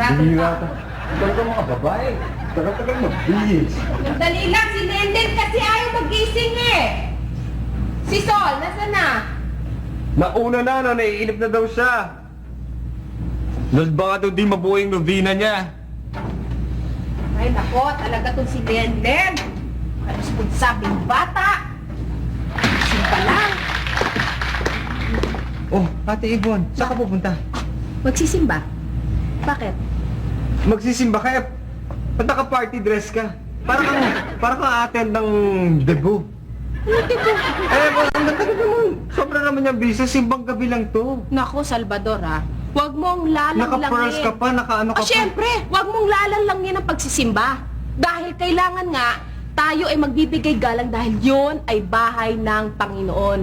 Bihira ka. Talaga mga babae. Tagal-tagal magbihis. Dali lang, si Lenden kasi ayaw magising eh. Si Sol, nasaan na? Nauna na, no? Naiinip na daw siya. Dahil baka daw di mabuo yung novena niya. Ay nako, talaga tong si Lenden. Responsabing bata. Simpa lang. Oh, Ate Yvonne, saan ka pupunta? Magsisimba? Bakit? Magsisimba ka, ba't naka-party dress ka? Para kang attend ng debut. Ang tagal naman. Sobra naman yung bisa, simbang gabi lang to. Nako, Salvador ha. Huwag mong lalanglangin. Naka-pearls ka pa, naka-ano ka pa. Siyempre, huwag mong lalanglangin ang pagsisimba. Dahil kailangan nga, tayo ay magbibigay galang dahil yun ay bahay ng Panginoon.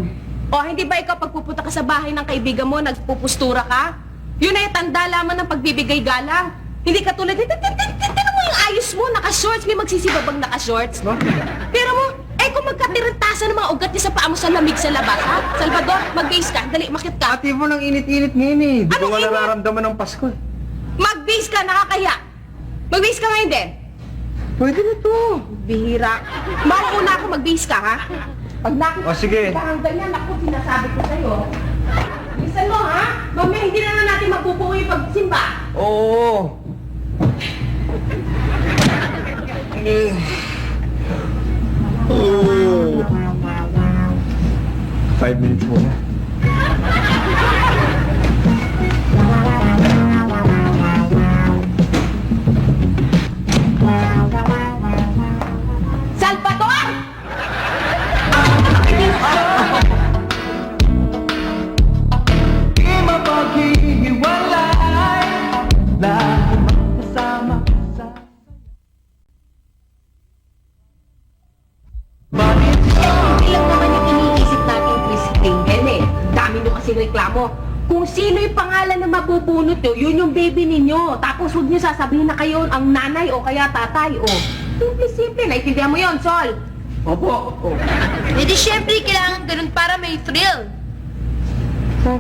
O, hindi ba ikaw pagpupunta ka sa bahay ng kaibigan mo, nagpupustura ka? Yun ay tanda lamang ng pagbibigay galang. Hindi ka tulad, tignan mo yung ayos mo, naka-shorts, may magsisiba bang naka-shorts? Pero mo, kung magkatiritasan ng mga ugat niya sa paa mo sa lamig sa labas, ha? Salvador, mag-base ka, dali, makit ka. Ate mo nang init-init ngayon eh. Di ko Anong nga init? nararamdaman ng Pasko eh. Mag-base ka, nakakaya. Mag-base ka ngayon din. Pwede na to. Bihira. Mauuna ako mag-base ka, ha? Pag nakita O, sige. ka hanggang ganyan, ako sinasabi ko sa'yo. Bilisan mo, ha? Mamaya hindi na natin mabubuo yung pagsimba. Oo. Oh. 5 minutes muna. Salvador! Di mapaghihiwalay lagi magkasama sa Hindi lang naman yung iniisip natin Chris Kringle eh. Dami nyo kasi reklamo. Kung sino yung pangalan na mabubunot nyo, yun yung baby ninyo. Tapos huwag nyo sasabihin na kayo ang nanay o kaya tatay o. Simple-simple. Naintindihan mo yun, Sol? Opo. Eh di syempre, kailangan ganun para may thrill.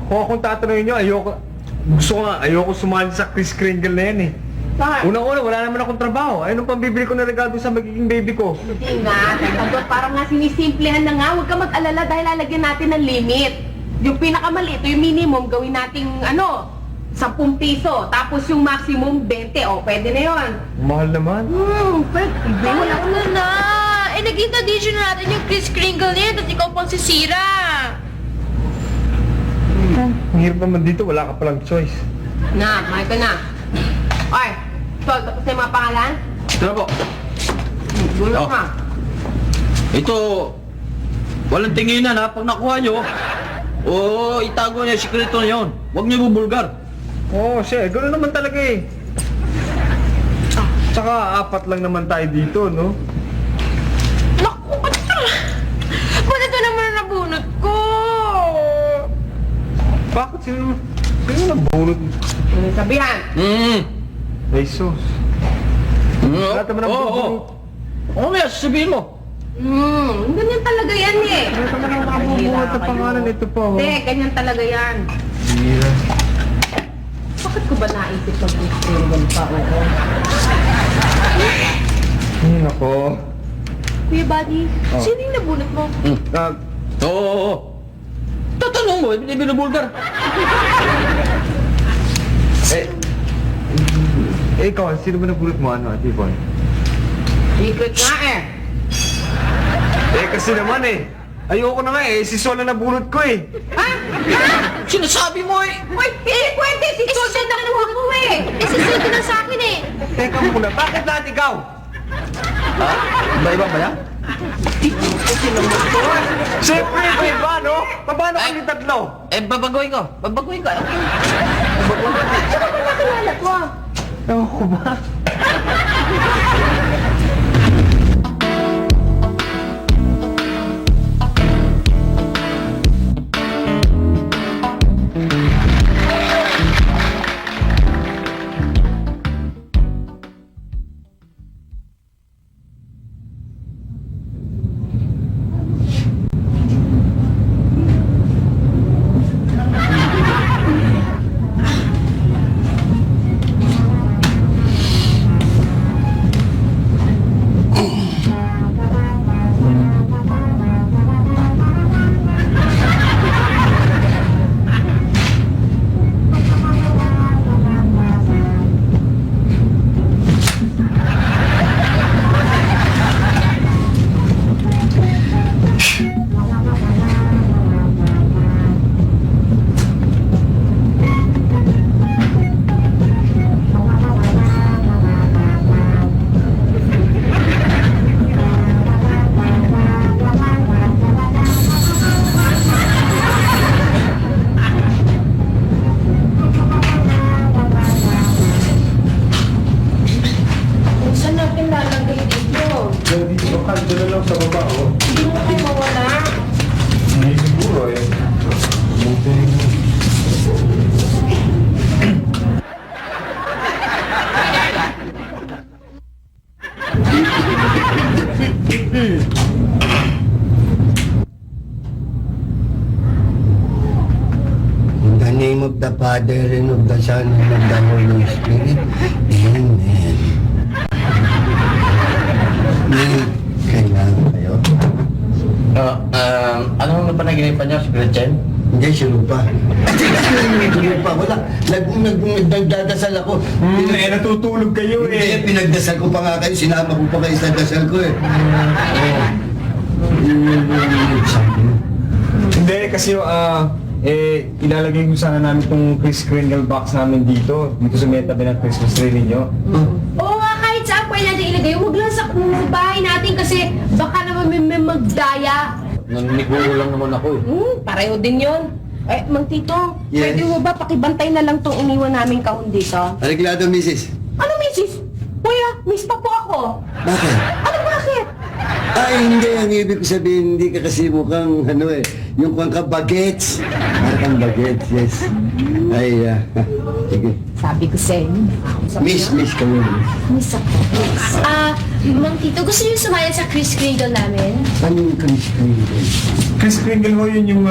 Kung tatanungin nyo, ayoko sumali sa Kris Kringle na yan eh. Bakit? Unang-una, wala naman akong trabaho. Ayun ang pambibili ko na regalo sa magiging baby ko. Hindi nga, Salvador, parang nga sinisimplehan na nga. Huwag ka mag-alala dahil lalagyan natin ng limit. Yung pinakamaliit, yung minimum, gawin nating 10 piso. Tapos yung maximum, 20. O, pwede na yun. Mahal naman. Pwede. Wala ko na. Eh, naging tradition na natin yung Kris Kringle niya, tapos ikaw pang sisira. Ang hirap naman dito, wala ka palang choice. Na, mahal ka na. Ay, Sol, tapos na yung mga pangalan? Ito po. Gulo Oh. ka. Ito, walang tinginan ha. Pag nakuha nyo, itago niya, sikreto na yun. Huwag niyo bubulgar. Oo, siya, gano'n naman talaga eh. Tsaka 4 lang naman tayo dito, no? Naku, ba't ito naman ang nabunot ko? Bakit? Sino nabunot? Ano sabihan? Jesus. Lahat naman ang bubunot. Ano kaya sasabihin mo? Ganyan talaga yan eh. Lahat naman ang makabubunot sa pangalan nito pa, oh. Hindi, ganyan talaga yan. Hira. Bakit ko ba naisip mag-single pa? Oo. Ay, nako. Kuya Buddy, Oh. sino yung nabunot mo? Oo. Tatanong mo, hindi binubulgar. Ikaw, sino ba nabunot mo, Ate Yvonne? Secret nga eh. Kasi naman eh. Ayoko na nga eh, si Sol na nabunot ko eh. Sinasabi mo eh. Uy, pwede! Si Sol na nakuha ko eh! Isisil ko na sa akin eh. Teka muna, bakit lahat ikaw? Iba-iba ba yan? Siyempre, iba, no? Paano kami tatlo? Babaguhin ko. Babaguhin ko. Nakilala ko. Ewan ko ba? the Father, and of the Son, and of the Holy Spirit. Amen. May kailangan kayo? Ano naman panaginipan niyo, si Gretchen? Hindi, si Rupa. Si Rupa, wala. Nagdadasal ako. Natutulog kayo Hindi, pinagdasal ko pa nga kayo. Sinama ko pa kayo sa dasal ko eh. Hindi, kasi ilalagay ko sana namin itong Chris Kringle box namin dito sa may tabi ng Christmas tree ninyo. Oo nga, kahit saan pwede natin ilagay. Huwag lang sa bahay natin kasi baka naman may magdaya. Naniguro lang naman ako eh. Pareho din yun. Eh, Mang Tito, Yes. pwede mo ba pakibantay na lang tong iniwan naming kahon dito? Ariglado, Mrs. Ano, misis? Kuya, miss pa po ako. Bakit? Ano, bakit? Ay, hindi. Ang ibig ko sabihin, hindi ka kasi mukhang, yung kung ka bagets. Parang bagets, yes. Ay, sige. Sabi ko sa inyo. Miss kami. Miss ako. Mang Tito, gusto niyo sumali sa Kris Kringle namin? Ano yung Chris Kringle? Chris Kringle ho, yun yung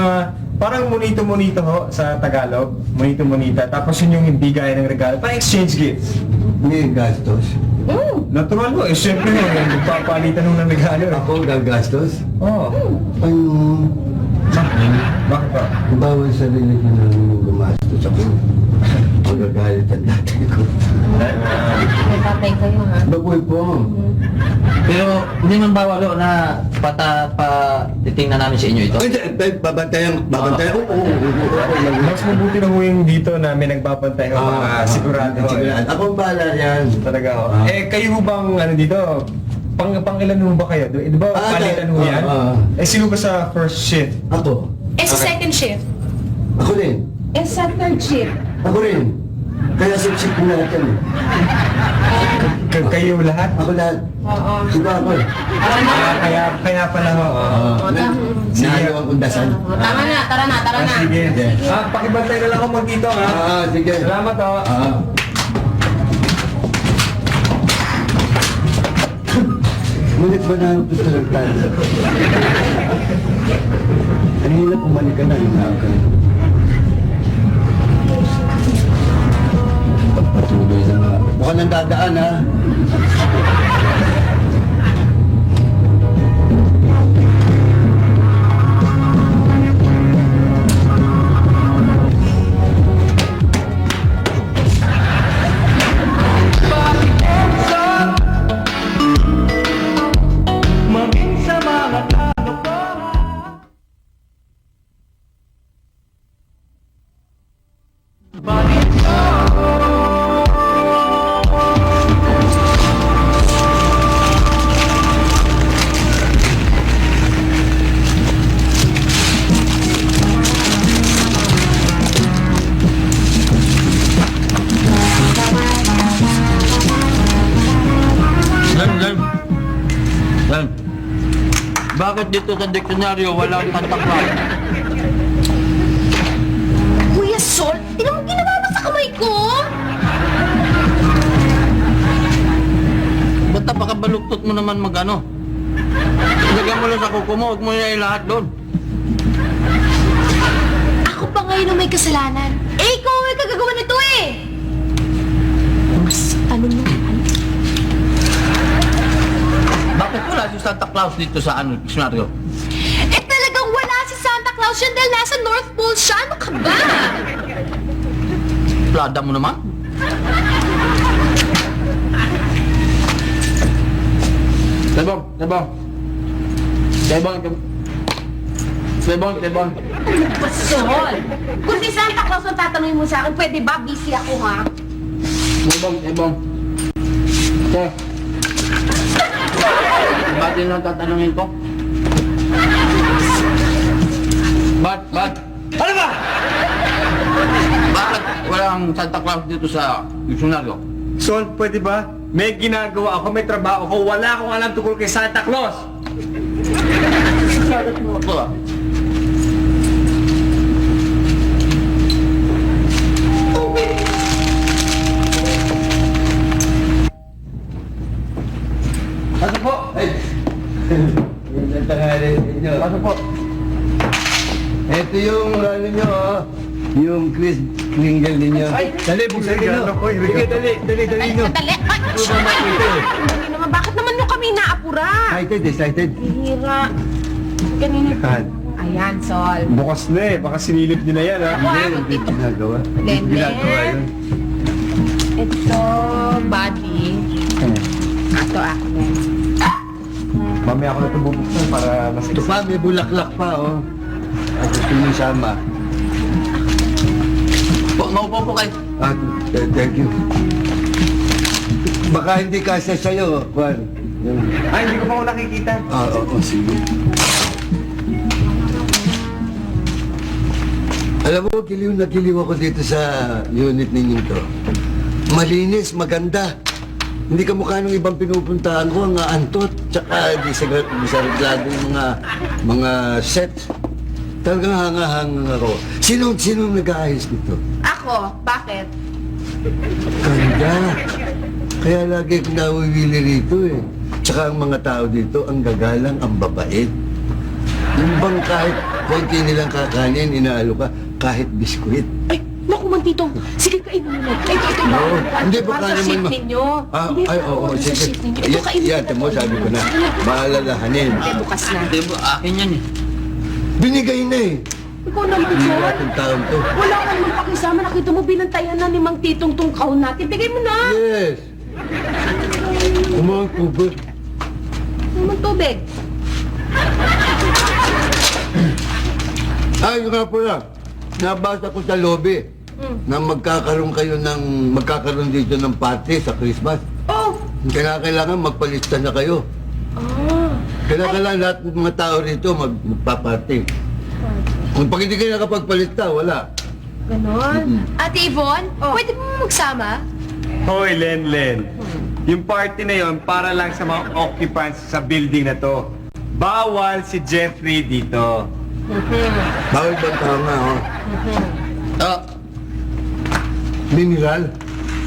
parang monito-monito ho sa Tagalog. Monito-monita. Tapos yun yung bigay ng regalo. Parang exchange gifts. May gastos. Natural ho. Siyempre ho, yung magpapalitan ho ng regalo. Ako gagastos? Oo. Ano? Bakit ba? Bawal sa religion namin yung gumastos ako. Magagalit ang dati ko. May patay kayo, ha? Baboy po. Pero hindi man bawal ho na titingnan namin sa inyo ito. Ay, babantayan. Oo. Mas mabuti na ho yung dito na may nagbabantay ho. Sigurado ho. Ako ang bahala yan. Talaga ho. Kayo ho bang dito? Pang ilan ho ba kayo? Di ba palitan ho yan? Sino ba sa first shift? Ako. Eh, sa second shift. Ako rin. Eh, sa third shift. Ako rin. Kaya sip-sip ko lahat yan eh. Kayo lahat? Ako lahat. Oo. Diba ako eh. Kaya pala ho. Sinayo akong dasal. Tama na, tara na. Sige. Pakibantay na lang ako mag-dito ha. Sige. Salamat ho. Ngunit ba na ito sa nagtalo? Kanina pumalik ka na, inaakal. Pagpatuloy na nga. Mukhang nang dadaan ha. Yan. Bakit dito sa diksyonaryo walang Santa Claus? Kuya Sol, tinan mo ginawa mo sa kamay ko? Ba't napakabaluktot mo naman mag-ano? Lagyan mo lang sa kuko mo, huwag mo na lahat doon. Ako pa ngayon ang may kasalanan. Eh, ikaw ang may kagagawa nito eh! Mas, Bakit wala si Santa Claus dito sa diksyonaryo? Eh, talagang wala si Santa Claus yan dahil nasa North Pole siya. Ano ka ba? Plada mo naman? Tebong. Sol! Kung si Santa Claus ang tatanungin mo sa akin, pwede ba? Busy ako, ha? Tebong. Okay. Ba't yun ang tatanungin ko? Ba't? Ano ba? Bakit walang Santa Claus dito sa diksyonaryo? Sol, pwede ba? May ginagawa ako, may trabaho ako, wala akong alam tungkol kay Santa Claus. Bakit mo ako ah? Ano po? Ay! Yung tanghali ninyo. Ano po? Ito yung ano nyo ha. Yung Chris Kringle ninyo. Dali, buksan nyo. Sige, dali Ay, nyo. sandali! Ay, hindi naman. Bakit naman nyo kami naapura? Excited. Hira. Kanina. Ayan, Sol. Bukas na eh, baka sinilip nyo na yan ha. Hindi ginagawa. Len, Ginagawa Len. yun. Ito, body. Ito, akin. Mamaya ako na ito bubuksan para mas Ito pa, may bulaklak pa, oh. At gusto nyo sama. Maupo po kayo. Thank you. Baka hindi kasya sa'yo, Juan. Ay, hindi ko pa ako nakikita. Oo, sige. Alam mo, giliw na giliw ako dito sa unit ninyo to. Malinis, maganda. Hindi ka mukha ng ibang pinupuntahan ko, ang antot, tsaka di sa reglado yung mga sets. Talagang hanga-hanga ako. Sino nag-aayos nito? Ako, bakit? Ganda. Kaya lagi ko nawiwili rito eh. Tsaka ang mga tao dito, ang gagalang, ang babait. Yung bang kahit konti nilang kakanin, inaalo ka, kahit biskuit. Ay, naku man, Tito. Sige, kainin mo na. Ito, Oo. Hindi ba para ka sa naman shift ma- ninyo. Hindi, oo, para sa sige. shift ninyo. Ito, kainin Yan, mo mo, sabi ko na. Maalalahanin. Hindi, bukas na. Hindi ba, akin yan eh. Binigay na eh. Ikaw naman, Hindi Sol. natin taon to. Wala ka naman pakisama. Nakita mo, binantayan na ni Mang Titong tong kahon natin. Bigay mo na. Yes. Kumawag po ba? Naman tubig. Ay, nga po lang. Nabasa ko sa lobby na magkakaroon dito ng party sa Christmas. Oh! Kailangan magpalista na kayo. Ah. Kailangan lahat ng mga tao rito magpaparty. Kung pag hindi kayo nakapagpalista, wala. Ganon. Ate Yvonne, pwede mo magsama? Hoy, Len. Yung party na yon para lang sa mga occupants sa building na to. Bawal si Jeffrey dito. Bawal ba tao nga, oh? Ah, Mineral?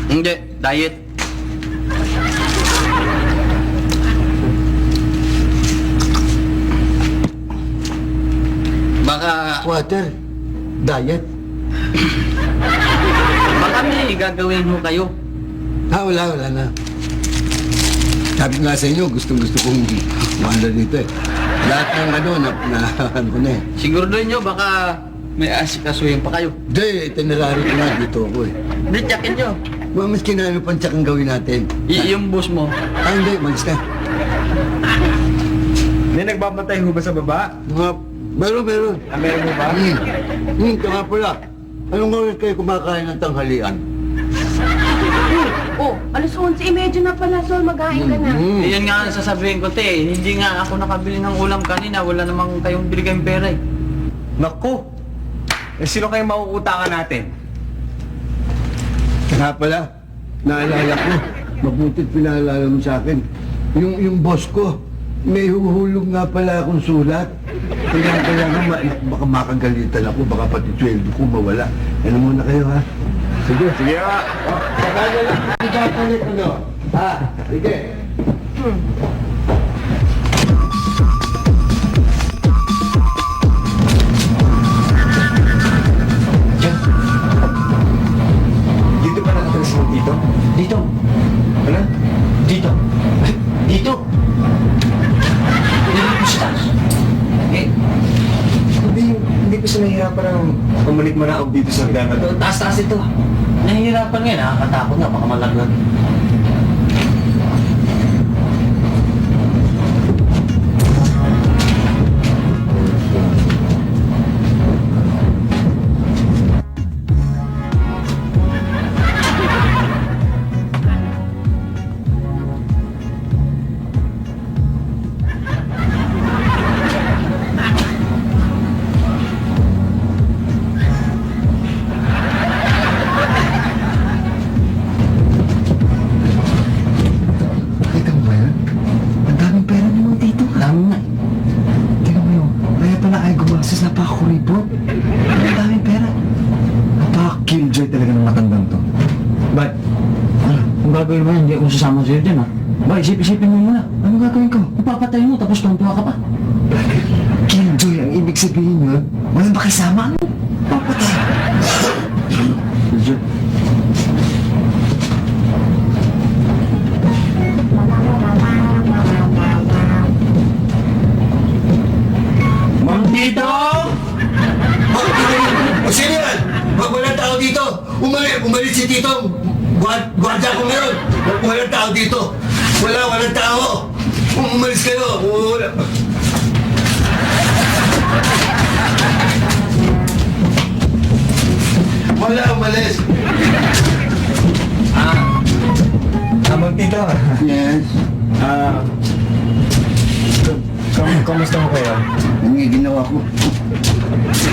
hindi. Diet. Baka, Water? Diet? baka may gagawin ho kayo. Wala na. Sabi nga sa inyo, gustong-gusto kong wala dito eh. Lahat ng ano na eh. Siguro doon nyo, baka may asikasuhin pa kayo. Hindi, itinerary ko na dito ako eh. Hindi, tsakin nyo. Mas kinano pang tsakang gawin natin. Yung boss mo. Hindi, malis na. May nagbabantay ho ba sa baba? Meron. Meron mo ba? Ito nga pala. Anong oras kayo kumakain ng tanghalian? Oh, alas 11:30 na pala, Sol. Maghain ka na. Iyan nga ang sasabihin ko, te. Hindi nga ako nakabili ng ulam kanina. Wala namang kayong bili kayong pera eh. Naku! Eh, sino kayo mauutangan natin? Kaya pala, naalala ko. Mabuti't pinaalala mo sa akin. Yung boss ko, may huhulog nga pala akong sulat. Kaya baka makagalitan ako, baka pati sweldo ko mawala. Ano muna kayo ha? Sige. Sige nga. Saka na lang. Ikapalit ano? Ha? Sige. Dito pa nakatalis mo dito? Dito. Ano? Dito. Dito. Dito po siya. Eh, Hindi ko siya nahihirapan ng pumulit mo na ako dito sa hagdan na to. taas-taas ito. Nahihirapan nga, nakakatakot na, baka malaglag. Nakita mo ba yan? Ang daming pera ni mo dito. Dami nga. Tingnan mo yun. Kaya pala ay gumastos na pa ako rito. Ang daming pera. Napaka-killjoy talaga ng matandang to. Ba't? Kung gagawin mo, hindi ako sasama sa'yo dyan, ha? Ba, isip-isipin mo muna. Ano gagawin ko? Ipapatay mo, tapos tuwa ka pa. Killjoy ang ibig sabihin yun. Walang pakisama. Ano? Papatay. Mang Tito! O sino yan? Wag walang tao dito. Umalis si Tito. Gwadya ko ngayon. Walang tao dito. Walang tao. Umalis kayo. Wala, umalis. Mang Tito. Yes. Kamusta mo kayo? Ang ginawa ko.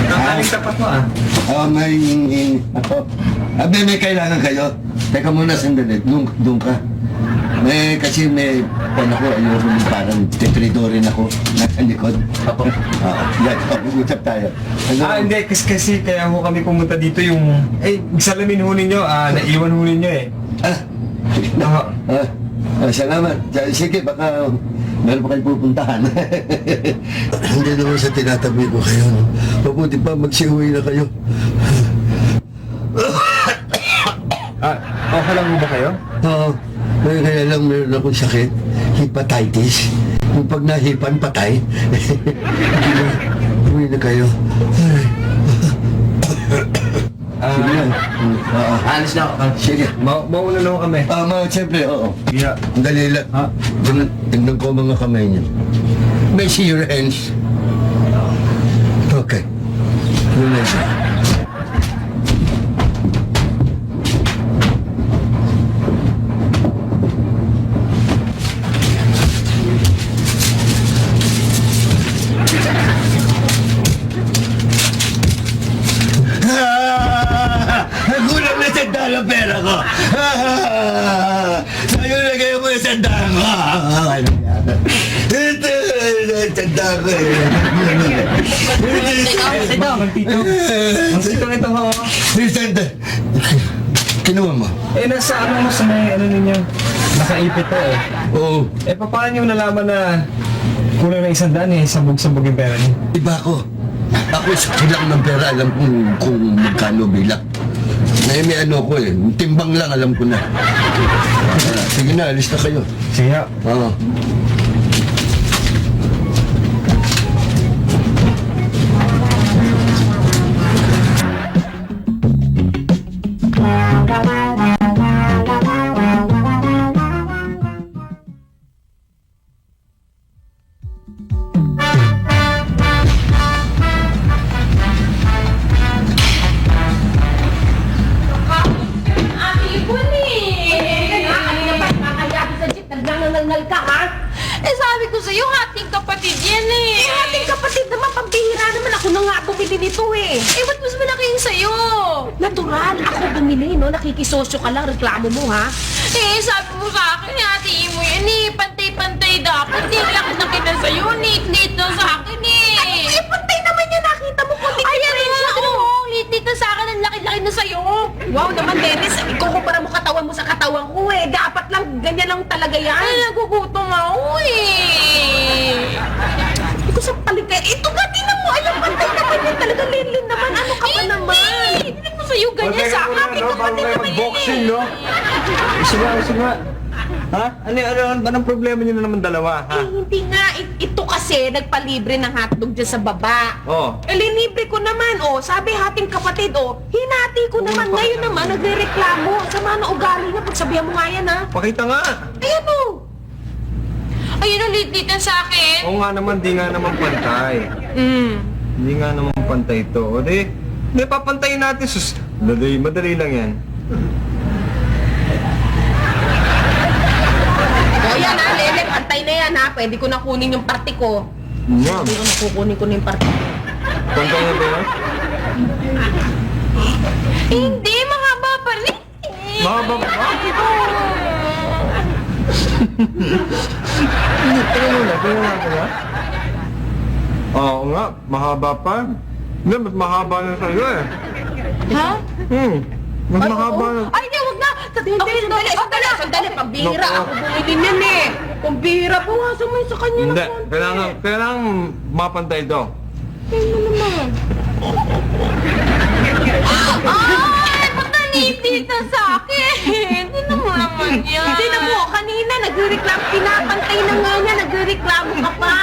Aling tapat mo May kailangan kayo. Teka muna sandali. Doon ka. Kasi may ako, ayoko yung parang tetridorin ako. Nasa likod. Yan, usap tayo. Hindi. Kasi kaya ho kami pumunta dito yung... salamin ho ninyo. Naiwan ho ninyo eh. Salamat. Sige, baka meron pa kayo pupuntahan. Hindi naman sa tinatabi ko kayo. No? Mabuti pa, magsiuwi na kayo. Okay lang ho ba kayo? Oo. Kaya lang meron akong sakit. Hepatitis. Kung pag nahipan, patay. Uwi na kayo. Sige lang. Alis na ako. Sige. Mauna na ho kami. Siyempre, oo. Yeah. Dali lang. Tingnan ko mga kamay niyo. May see your hands. Okay. Yun na siya. Nagulang na sandal ang pera ko. Sa'yo lagay mo yung sandal ko. Ito, sandal ko eh. Mang Tito. Mang Tito, ito ho. Yung sandal. Kinuha mo? Nasa mo sa may ninyo. Nakaipit to eh. Oo. Paano nyo nalaman na kulang na 100 sabog-sabog yung pera niyo? Iba ko. Ako sa kulang ng pera, alam kung magkano bilang. May ano ko eh. Timbang lang, alam ko na. Sige na, alis na kayo. Sige. Oo. Sabi ko sa'yo, hating kapatid yan eh. Ating kapatid naman, pambihira naman. Ako na nga bumili nito eh. Ba't mas malaki yung sa'yo? Natural, ako bumili, no? Nakikisosyo ka lang, reklamo mo, ha? Sabi mo sa akin, hatiin mo yan eh. Pantay-pantay dapat. Laki na kita sa'yo, neat-neat na sa akin eh. Pantay naman yan, nakita mo kung Ayan na, oo. Neat-neat na sa akin, ang laki-laki na sa'yo. Wow naman, Dennis, ikukumpara mo katawan mo sa katawan ko eh. Dapat lang, ganyan lang talaga yan. Ay, nagugutom ako eh. Hindi ko sa paligay. Ito ka, tinan mo. Alam, pantay naman yan. Talaga linlin naman. Ano ka ba naman? Hindi mo sa'yo ganyan sa akin. Hating kapatid naman yan Boxing, eh. no? Sige nga. Ha? Anong problema niyo na naman dalawa, ha? Hindi nga. Ito kasi, nagpalibre ng hotdog dyan sa baba. Oh. Linibre ko naman, oh. Sabi hating kapatid, oh. Hinati ko naman. Ngayon naman, nagre-reklamo. Sama na ugali niya. Pagsabihan mo nga yan, ha? Pakita nga. Ayan, oh. Ayun ang lit-lit na sa akin. Oo nga naman, di nga naman pantay. Hindi nga naman pantay ito. O di papantayin natin. Madali lang yan. O yan, ha, Lele. Pantay na yan, ha. Pwede ko na kunin yung party ko. Ma'am, Hindi ko na kukunin ko na yung party ko. pantay na ba yan? Hindi, mahaba pa rin. Mahaba pa. Tingnan natin ha. Oo nga, mahaba pa. Hindi, mas mahaba na sa'yo eh. Ha? Mas mahaba na. Ay, di, wag na. Sandali. Pambihira. Naku. Ako bumili niyan eh. Pambihira. Bawasan mo yun sa kanya Hindi, na kailangan mapantay ito. Ano naman? Ay, ba't ni dito sa akin. Hindi mo naman yan. Tinan mo, kanina nagre-reklamo, pinapantay na nga niya, nagre-reklamo ka pa.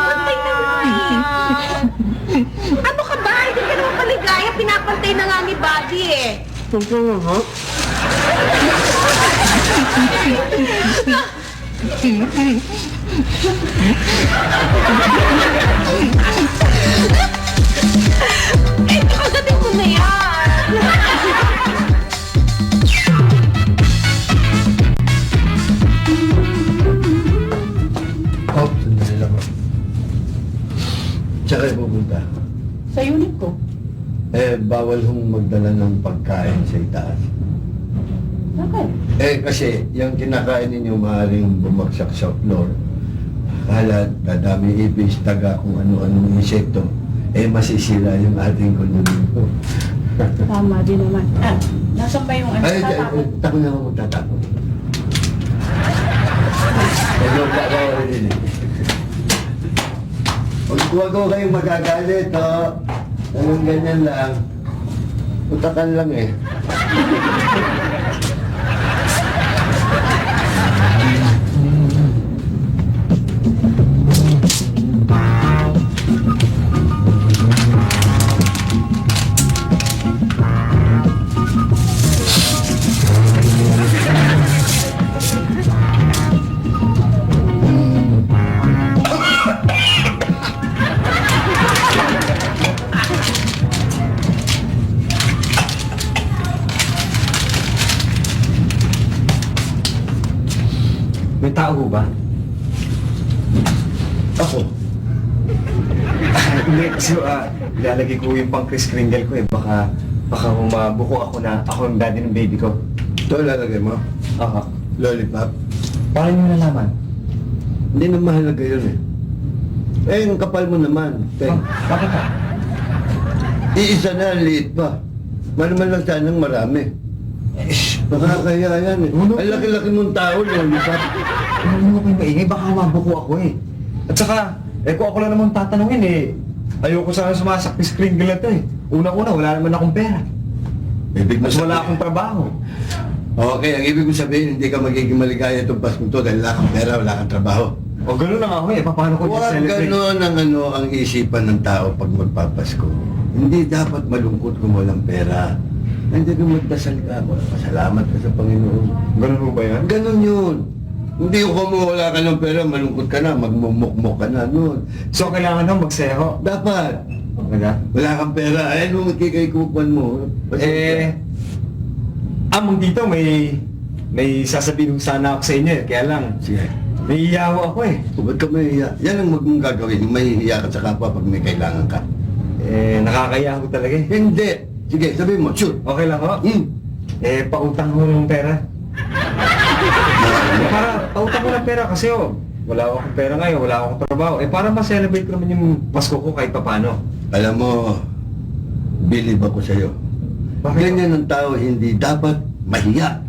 Pantay na nga eh. Ano ka ba? Hindi ka naman paligaya, pinapantay na nga ni Buddy eh. Eh, kagatin mo na yan. Oh, sandali lang ako. Tsaka pupunta. Sa unit ko. Bawal hong magdala ng pagkain sa itaas. Bakit? Kasi yung kinakain ninyo maaaring bumagsak sa floor. Kalat, dadami ipis, taga, kung ano-anong insekto. Masisira yung ating kondomino. Tama din naman. Nasaan ba yung Tako na ako magtatako. Huwag ako rin eh. Huwag ko kayong magagalit, oh. Anong ganyan lang. Utakan lang eh. May tao ho ba? Ako. Hindi, kasi ilalagay ko yung pang Kris Kringle ko eh. Baka humabuko ako na ako ang daddy ng baby ko. Ito lalagay mo. Aha. Lollipop. Paano nyo nalaman? Hindi na mahalaga yun eh. Ang kapal mo naman. Teng. Bakit ha? Iisa na, ang liit pa. Manuman lang sanang marami. Nakakaya yan eh. Ano? Ang laki-laki mong tao, lollipop. Ano mo kayo maingay? Baka humabuko ako eh. At saka, kung ako lang naman tatanungin eh, ayoko sana sumasak Kris Kringle na to eh. Una-una, wala naman akong pera. Ibig mo Mas wala sabihin- akong trabaho. Okay, ang ibig mo sabihin, hindi ka magiging maligaya itong Paskong to dahil wala kang pera, wala kang trabaho. O gano'n lang ako eh. Paano ko Huwag celebrate? ganon ang isipan ng tao pag magpapasko. Hindi dapat malungkot kung walang pera. Nandiyan kang magdasal ka, pasalamat ka sa Panginoon. Ganun mo ba yan? Ganon yun. Hindi ko kung wala ka ng pera, malungkot ka na, magmumukmuk ka na, nun. So, kailangan nang magsaya ko. Dapat. Talaga? Wala kang pera, ay nung magkikaikupan mo. Among dito may sasabihin ko sana ako sa inyo eh. Kaya lang, Sige. naiiyaw ako eh. Ba't ka mahihiya? Yan ang mong gagawin, yung mahihiya ka sa kapwa pag may kailangan ka. Nakakaya ko talaga eh. Hindi. Sige, sabihin mo, shoot. Okay lang ho? Hmm. Pautang ko ng pera. Para pautang ko ng pera kasi wala akong pera ngayon, wala akong trabaho. Para ma-celebrate ko naman yung Pasko ko kahit papano. Alam mo, believe ako sa'yo. Bakit? Ganyan ang tao, hindi dapat mahiya.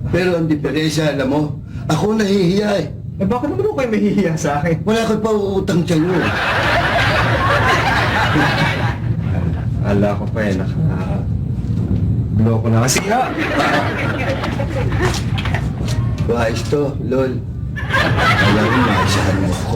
Pero ang diferensya, alam mo, ako nahihiya eh. Bakit naman ako kayo mahihiya sa akin? Wala ko pa uutang sa'yo. Ala ko pa eh, Loko na kasi nga. Ayos to, lol. Alam mo, maisahan mo ako.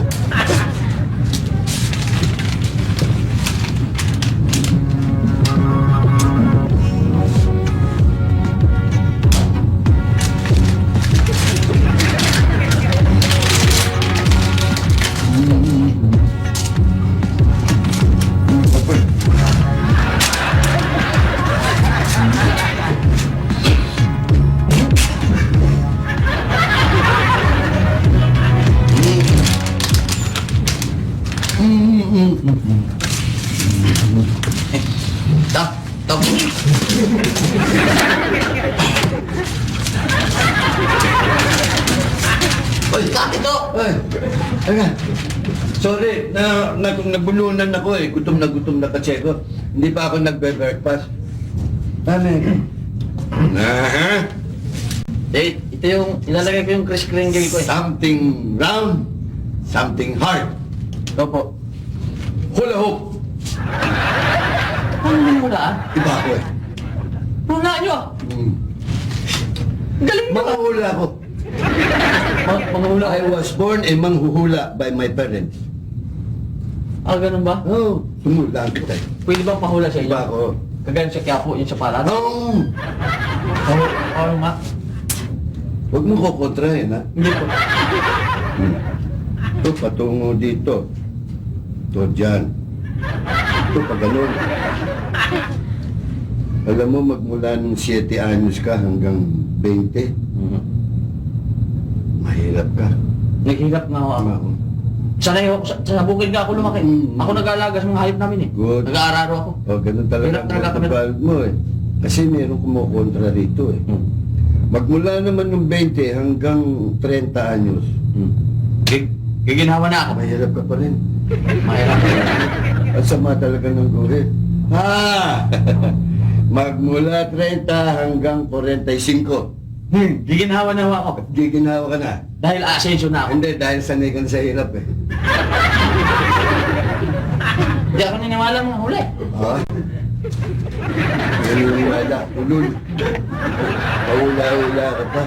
Stop. Oy, bakit to? Ay, ano? Sorry, nabulunan ako eh. Gutom na kasi ako. Hindi pa ako nagbe-breakfast. Ano eh? Aha. Ito yung, ilalagay ko yung Kris Kringle ko eh. Something round, something hard. Opo. Hula hoop. Paano mo hulaan? Iba ako eh. Hulaan nyo ah! Hmm. Galing mo! Makahula ako. Panghula I was born a manghuhula by my parents. Ganun ba? Oh, sumulaan kita eh. Pwede ba pahula sa inyo? Iba ako. Kagaya sa Quiapo, yun sa palas? Oh, Oo nga. huwag mo kukontrahin ha. Hindi po. Ito, patungo dito. Ito, dyan. Ito, pa ganun. Alam mo, magmula nung 7 anyos ka hanggang 20, mahirap ka. Naghihirap nga ako. Ako. Sanay ako, sa bukid nga ako lumaki. Mm. Ako nag-aalaga sa mga hayop namin eh. Good. Nag-aararo ako. O, ganun talaga Hirap talaga kami. ang mo eh. Kasi meron kumukontra rito eh. Magmula naman nung 20 hanggang 30 anyos, Giginhawa na ako. mahirap ka pa rin. Mahirap. At sama talaga ng guhit. Ha! Magmula 30 hanggang 45. Giginhawa na ako. Giginawa ka na. Dahil asenso na ako. Hindi, dahil sanay ka na sa hirap eh. Hindi ako niniwala mga huli. Ha? Ganun wala. Ulul. Paula-ula ka pa.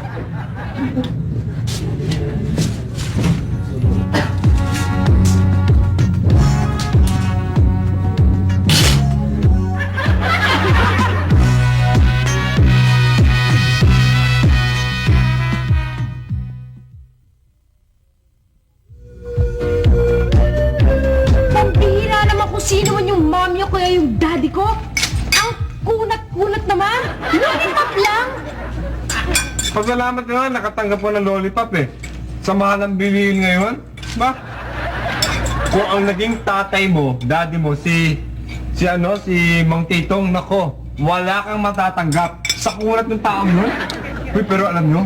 Pambihira naman kung sino man yung mommy o kaya yung daddy ko. Ang kunat-kunat naman. Lollipop lang. Pasalamat naman, nakatanggap ko ng lollipop eh. Sa mahal ng bilihin ngayon, ba? Kung ang naging tatay mo, daddy mo, si Mang Titong, nako, wala kang matatanggap sa kunat ng taong yun. Uy, pero alam nyo,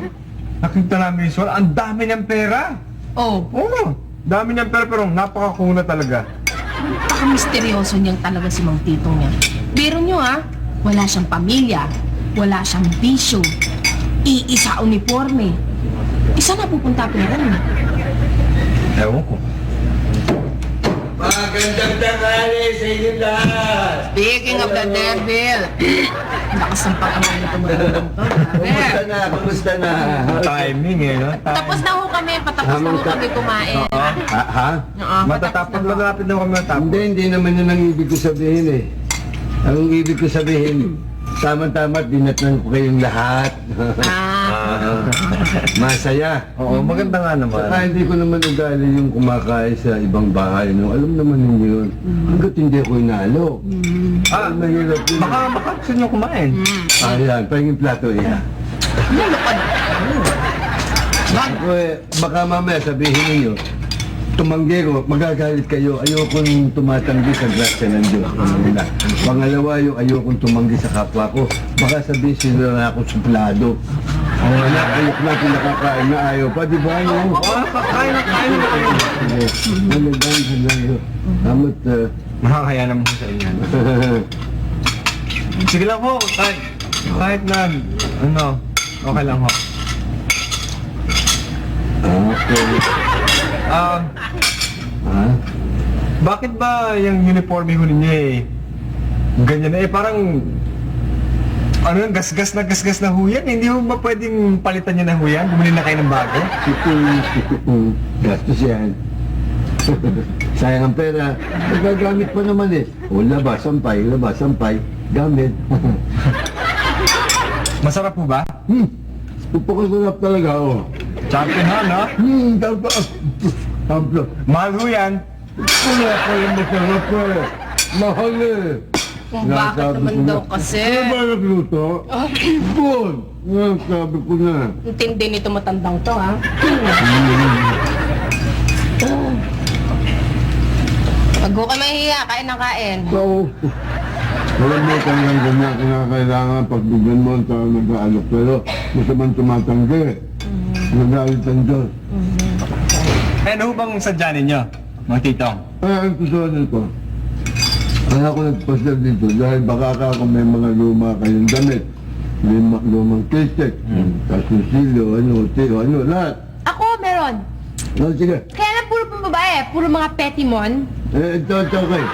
nakita namin visual, ang dami niyang pera. Oh, Oo, dami niyang pera pero napakakunat talaga. napaka-misteryoso niyang talaga si Mang Titong niya. Biro niyo ha, wala siyang pamilya, wala siyang bisyo, iisa uniforme. Isa na pupunta pa rin. Ewan ko. Magandang tanghali sa inyo lahat! Speaking of the devil, lakas ng pag-amal nito mo. Kumusta na? Kumusta na? Timing eh, no? Tapos na ho kami, patapos na ho kami kumain. Ha? Oo, Matatapos, malapit na kami matapos. Hindi naman yun ang ibig ko sabihin eh. Ang ibig ko sabihin, tama-tama, dinatnan ko kayong lahat. Masaya. Oo, maganda nga naman. Saka hindi ko naman ugali yung kumakain sa ibang bahay. No? Alam naman ninyo yun. Hanggat hindi ako inalo. Mahirap yun. Baka gusto nyo kumain. Ayan, pahingin plato iya. Ako eh, baka mamaya sabihin ninyo, tumanggi ko, magagalit kayo. Ayokong tumatanggi sa grasya ng Diyos. Una. Pangalawa yung ayokong tumanggi sa kapwa ko. Baka sabihin sila na ako suplado. Ang anak, ayok na pinakakain na ayaw pa, di ba? No? Kain na kayo. Ano ba ang sanayo? Amot, Makakaya naman sa inyo. Sige lang po, kahit na, okay lang ho. okay. Ah, Ha? bakit ba yung uniforme ho ninyo eh, ganyan na eh, parang, ano yung gasgas na ho yan? Hindi ho ba pwedeng palitan nyo na ho yan? Bumili na kayo ng bago? Gastos yan. Sayang ang pera. Nagagamit pa naman eh. O, labas, sampay, gamit. Masarap po ba? Pupakasarap talaga, oh. Champion ha, no? Tamplo. Mahal ho yan. Wala ko yung masarap eh. Mahal eh. Kung bakit naman daw kasi. Ano ba nagluto? Good. Sabi ko na. Intindi nito matandang to ha. Pag ho ka mahihiya, kain ng kain. So, alam mo talagang ganyan kinakailangan pagbigyan mo ang tao nag-aalok. Pero masamang tumatanggi. Nagalit ang Diyos. Ano ho bang sadya ninyo, mga titong? Ang tutunan ko. Kaya ako nagpasal dito dahil baka ako may mga luma kayong damit. May lumang kisek, kasusilo, lahat. Ako, meron. Sige. Kaya lang puro pang babae, puro mga petimon. Ito, okay.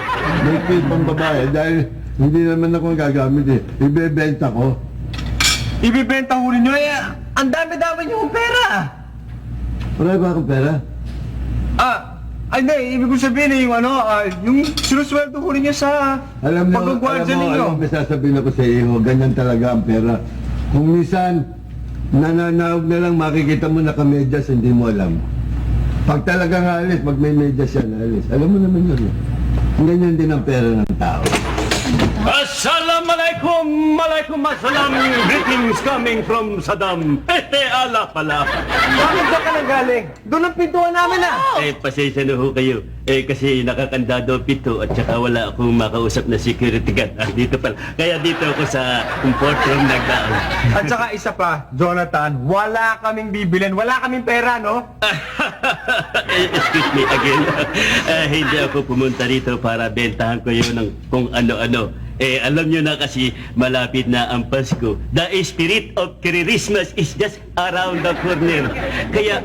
May pang babae dahil Hindi naman ako gagamit eh. Ibebenta ko. Ibibenta ho rin nyo eh. Ang dami-dami nyo ng pera. Wala ba akong pera? Ay hindi, ibig ko sabihin eh, yung yung sinusweldo ho rin nyo sa Alam mo, pag-guardia ninyo. may sasabihin ako sa iyo, ganyan talaga ang pera. Kung minsan, nananaog na lang, makikita mo nakamedyas, hindi mo alam. Pag talagang alis, pag may medyas yan, alis. Alam mo naman yun. Ganyan din ang pera ng tao. Assalamualaikum, malaikum assalam. Greetings coming from Saddam. Ala pala. Bakit ba ka nagaling? Doon ang pintuan namin Pasensya na ho kayo. Kasi nakakandado pito at saka wala akong makausap na security guard. Dito pala. Kaya dito ako sa import room nagdaan. At saka isa pa, Jonathan, wala kaming bibilin, wala kaming pera, no? Excuse me again. Hindi ako pumunta dito para bentahan ko yun ng kung ano-ano. Alam nyo na kasi malapit na ang Pasko. The spirit of Christmas is just around the corner. Kaya,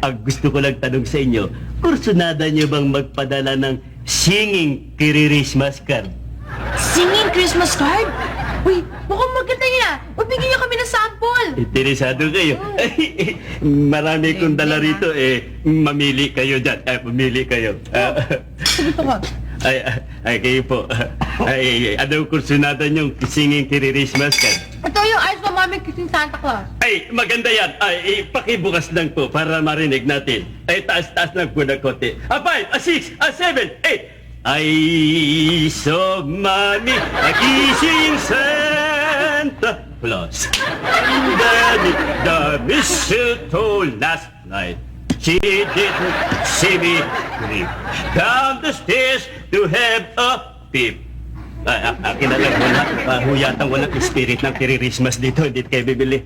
ang gusto ko lang tanong sa inyo, kursunada nyo bang magpadala ng singing Christmas card? Singing Christmas card? Uy, mukhang maganda yan. Uy, bigyan niyo kami ng sample. Interesado kayo? Marami kong dala rito mamili kayo dyan. Mamili kayo. Ito ka. Ay, kayo po. Anong kursunada niyong singing Christmas card? Ito yung ayos mo mami kising Santa Claus. Ay, maganda yan. Ay, pakibukas lang po para marinig natin. Ay, taas-taas lang po ng konti. 5, 6, 7, 8. I saw mommy a kissing Santa Claus underneath the mistletoe last night. She didn't see me creep down the stairs to have a peep. Akin na lang, yatang walang spirit ng Christmas dito, hindi kayo bibili.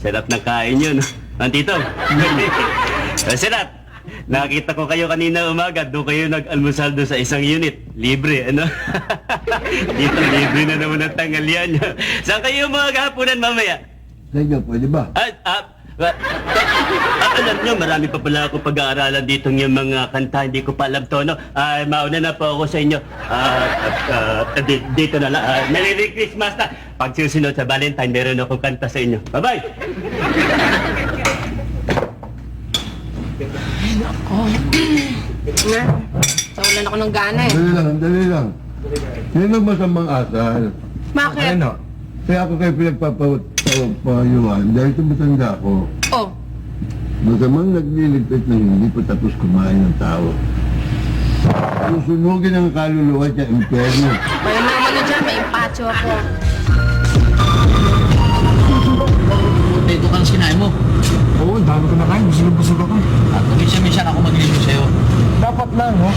Sarap ng kain yun. Nandito. Sarap. Nakita ko kayo kanina umaga, doon kayo nag-almusal doon sa isang unit. Libre, ano? Dito, libre na naman ang tanghalian nyo. Saan kayo mga hapunan mamaya? Sa inyo, pwede ba? Alam nyo, marami pa pala ako pag-aaralan dito ng mga kanta. Hindi ko pa alam tono. Mauna na po ako sa inyo. Dito na lang. Merry Christmas na. Pag susunod sa Valentine, meron akong kanta sa inyo. Bye-bye! Saulan ako ng gana eh. Dali lang. Yan ang masamang asal. Bakit? Ano? Kaya ako kayo pinagpapayuan dahil tumatanda ako. Oh, Masamang nagliligpit na hindi pa tapos kumain ng tao. Susunugin ang kaluluwa niya, impyerno. may naman dyan, may impacho ako. Ito ka na sinain mo. Oo, dami ko na kain. Busog ako. At minsan ako magliliw sa'yo. Dapat lang, no?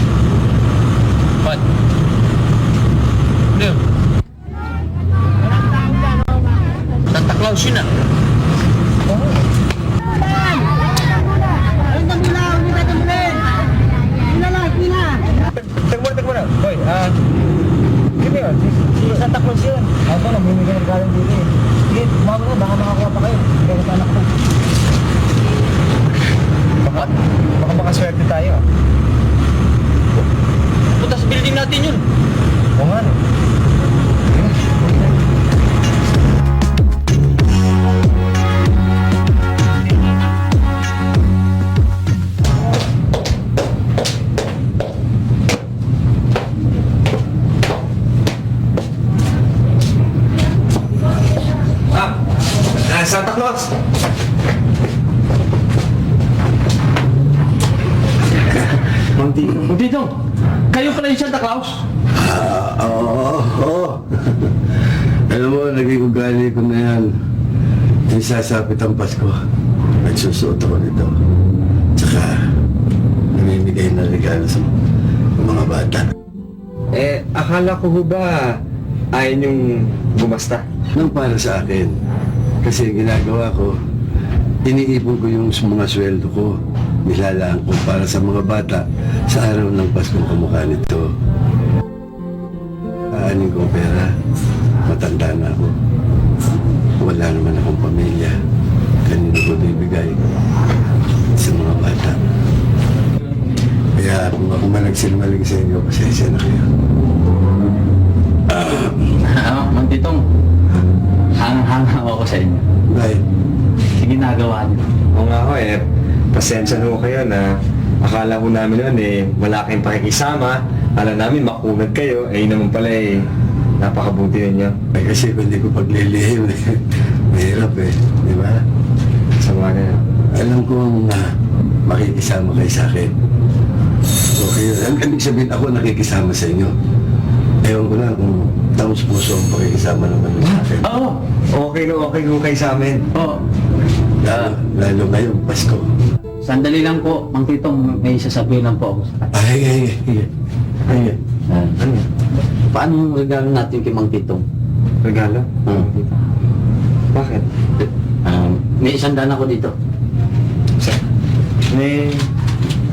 Ba't? Ano yun? Santa Claus yun ah. Teka muna. Hoy, sino yun? Si Santa Claus yun. Ako, namimigay ng galang dito eh. Sige, tumawag ko, baka makakuha pa kayo. Bigay ko sa anak ko. Baka makaswerte tayo. Punta sa building natin yun. Oo nga, no? Santa Claus! Mang Tito, kayo pala yung Santa Claus? Oo. Alam mo, naging ugali ko na yan. Isasapit ang Pasko. Nagsusuot ako nito. Tsaka, namimigay na regalo sa mga bata. Akala ko ho ba ayaw niyong gumasta? Nang para sa akin. Kasi ginagawa ko, iniipon ko yung mga sweldo ko. Nilalaan ko para sa mga bata sa araw ng Paskong kamukha nito. Aanin ko pera. Matanda na ako. Wala naman akong pamilya. Kanino ko bibigay sa mga bata. Kaya kung ako man nagsinmaling sa inyo, pasensya na kayo. Mang Titong, hang ako sa inyo. Right. Sige, nagawa niyo. Oo nga ho eh, pasensya ho kayo na akala ko namin noon eh, wala kayong pakikisama. Akala namin makunad kayo, eh yun naman pala eh, napakabuti ninyo. Ay, kasi kung hindi ko paglilihim, mahirap eh. Di ba? Sa mga na. Alam kong makikisama kayo sa akin. Okay, ang ibig sabihin ako nakikisama sa inyo. Ewan ko lang kung taos puso ang pakikisama naman sa akin. Oo. Okay ho kayo sa amin. Oo. Lalo ngayong Pasko. Sandali lang po, Mang Titong, may sasabihin lang po ako sa kanya. Ay. Ano? Paano yung regalo natin kay Mang Titong? Regalo? Hmm. Bakit? May 100 ako dito. May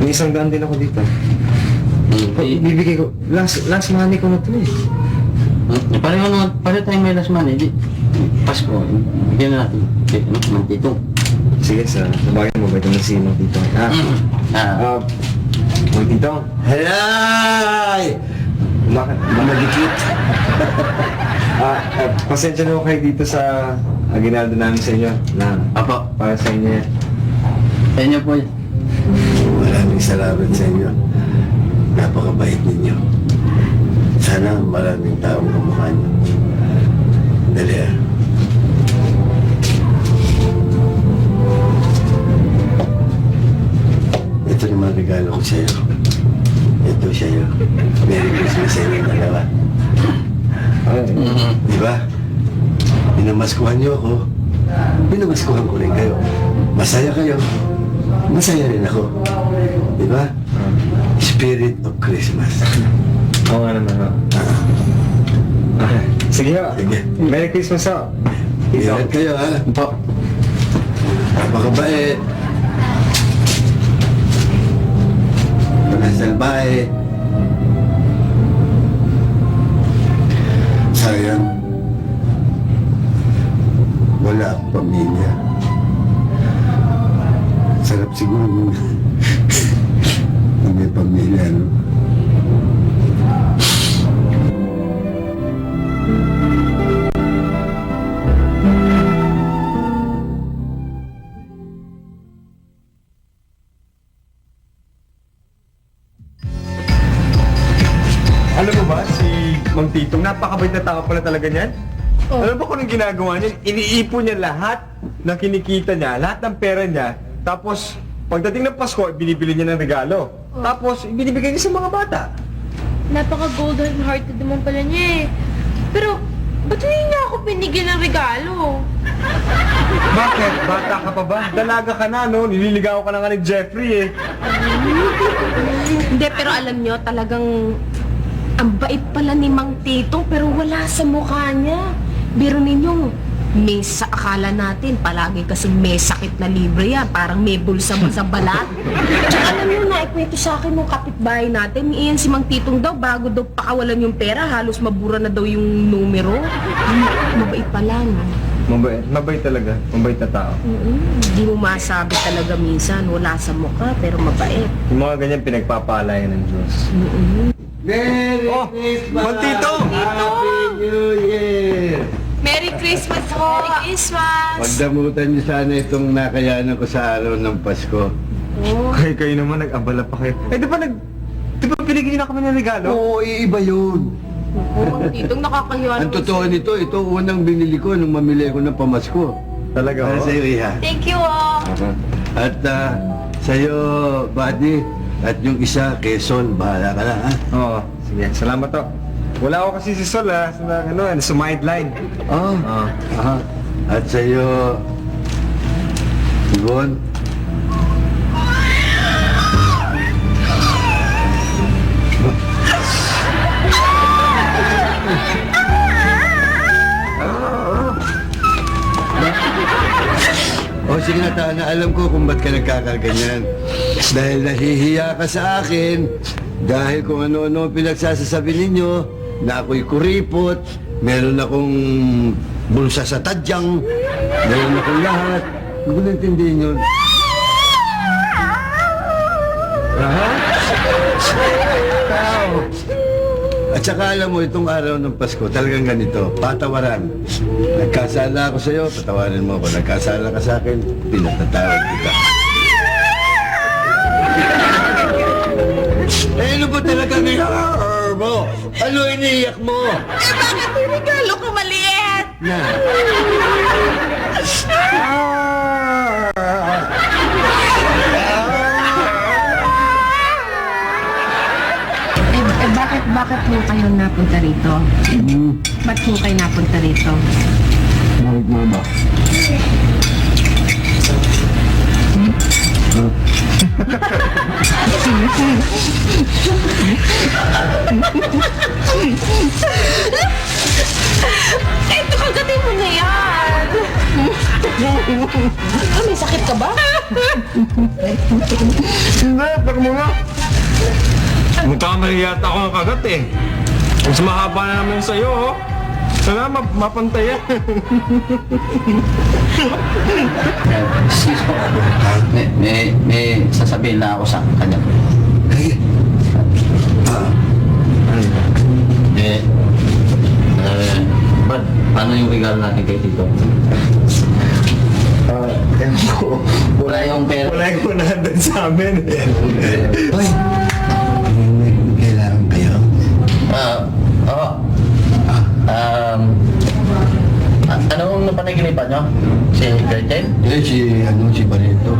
100 din ako dito. Eh, Bibigay ko, last money ko na to eh. pareho tayong may last money. Di, Pasko, bigyan na natin kay Mang Titong. Sige, sa bagay mo ba ito na si Mang Tito? Mang Tito, Helay! bakit? Mamadikit. Pasensya na ko kayo dito sa aginaldo namin sa inyo na Apo, para sa inyo yan. sa inyo po yan. Maraming salamat sa inyo. Napakabait ninyo. Sana maraming taong kamukha niyo. Dali ah. Ito naman regalo ko sa'yo. Ito sa'yo. Merry Christmas sa inyo dalawa. Di ba? Pinamaskuhan niyo ako. Pinamaskuhan ko rin kayo. Masaya kayo. Masaya rin ako. Di ba? Spirit of Christmas. Oo nga naman ho. Okay. Sige ho. Sige. Merry Christmas ho. Ingat kayo ha. Po. Napakabait. Panasalbahe. Sayang. Wala akong pamilya. Sarap siguro nung may pamilya, no? Alam mo ba, si Mang Titong, napakabait na tao pala talaga niyan. Oh. Alam mo kung anong ginagawa niya? Iniipon niya lahat ng kinikita niya, lahat ng pera niya, tapos pagdating ng Pasko, binibili niya ng regalo. Tapos, ibinibigay niya sa mga bata. Napaka-golden hearted naman pala niya eh. Pero, ba't hindi niya ako binigyan ng regalo? Bakit? Bata ka pa ba? Dalaga ka na, no? Nililigaw ka na nga ni Jeffrey, eh. Hindi, pero alam nyo, talagang ang bait pala ni Mang Titong pero wala sa mukha niya. Biro ninyo, may sa akala natin, palagi kasing may sakit na libre yan, parang may bulsa mo sa balat. Tsaka alam nyo, naikwento sa akin nung kapitbahay natin, iyan si Mang Titong daw, bago daw pakawalan yung pera, halos mabura na daw yung numero. Mabait pala, no? Mabait talaga. Mabait na tao. Hindi mo masabi talaga minsan, wala sa mukha, pero mabait. Yung mga ganyan pinagpapalayan ng Diyos. Merry Oh, Christmas! Mang Tito! Happy New Year! Merry Christmas po! Merry Christmas! Pagdamutan niyo sana itong nakayanan ko sa araw ng Pasko. Kayo naman, nag-abala pa kayo. Eh, di ba pinigyan na kami ng regalo? Oo, iiba yun. Mang Titong nakakahiya. Ang totoo nito, ito unang binili ko nung mamili ako ng pamasko. Talaga, Para oh. sa'yo, Iha. Thank you oh! At sa'yo, buddy. At yung isa, Quezon, bahala ka na, ha? Oo, sige. Salamat to. Wala ako kasi si Sol, ha? Sa sideline. Oo. Oo. Aha. At sa'yo, Yvonne. O sige na, Tana, alam ko kung ba't ka nagkakaganyan. Dahil nahihiya ka sa akin, dahil kung ano-ano pinagsasasabi ninyo, na ako'y kuripot, meron akong bulsa sa tadyang, meron akong lahat. Hindi ko naintindihin yun. Aha? Tao. At saka alam mo, itong araw ng Pasko, talagang ganito, patawaran. Nagkasala ako sa'yo, patawarin mo ako. Nagkasala ka sa akin, pinatatawad kita. Eh, ano ba talaga ginagawa mo? Ano iniiyak mo? Eh, bakit may regalo ko maliit? Na. Bakit po kayo napunta rito? Ba't po kayo napunta rito? Bakit mo ba? Eh, ito kagatin mo na yan! May sakit ka ba? Hindi, pero muna. Magkakamali yata ako ng kagat eh. Mas mahaba na naman sa'yo, oh. Sana mapantay yan. Excuse po. May sasabihin na ako sa kanya. Ay, Brad, paano yung regalo natin kay Tito? Ewan ko. Wala yung pera. Wala yung unahan doon sa amin. Hoy! May kailangan kayo? Oo. Anong napanaginipan nyo? Si Gretchen? Eh, si Barreto.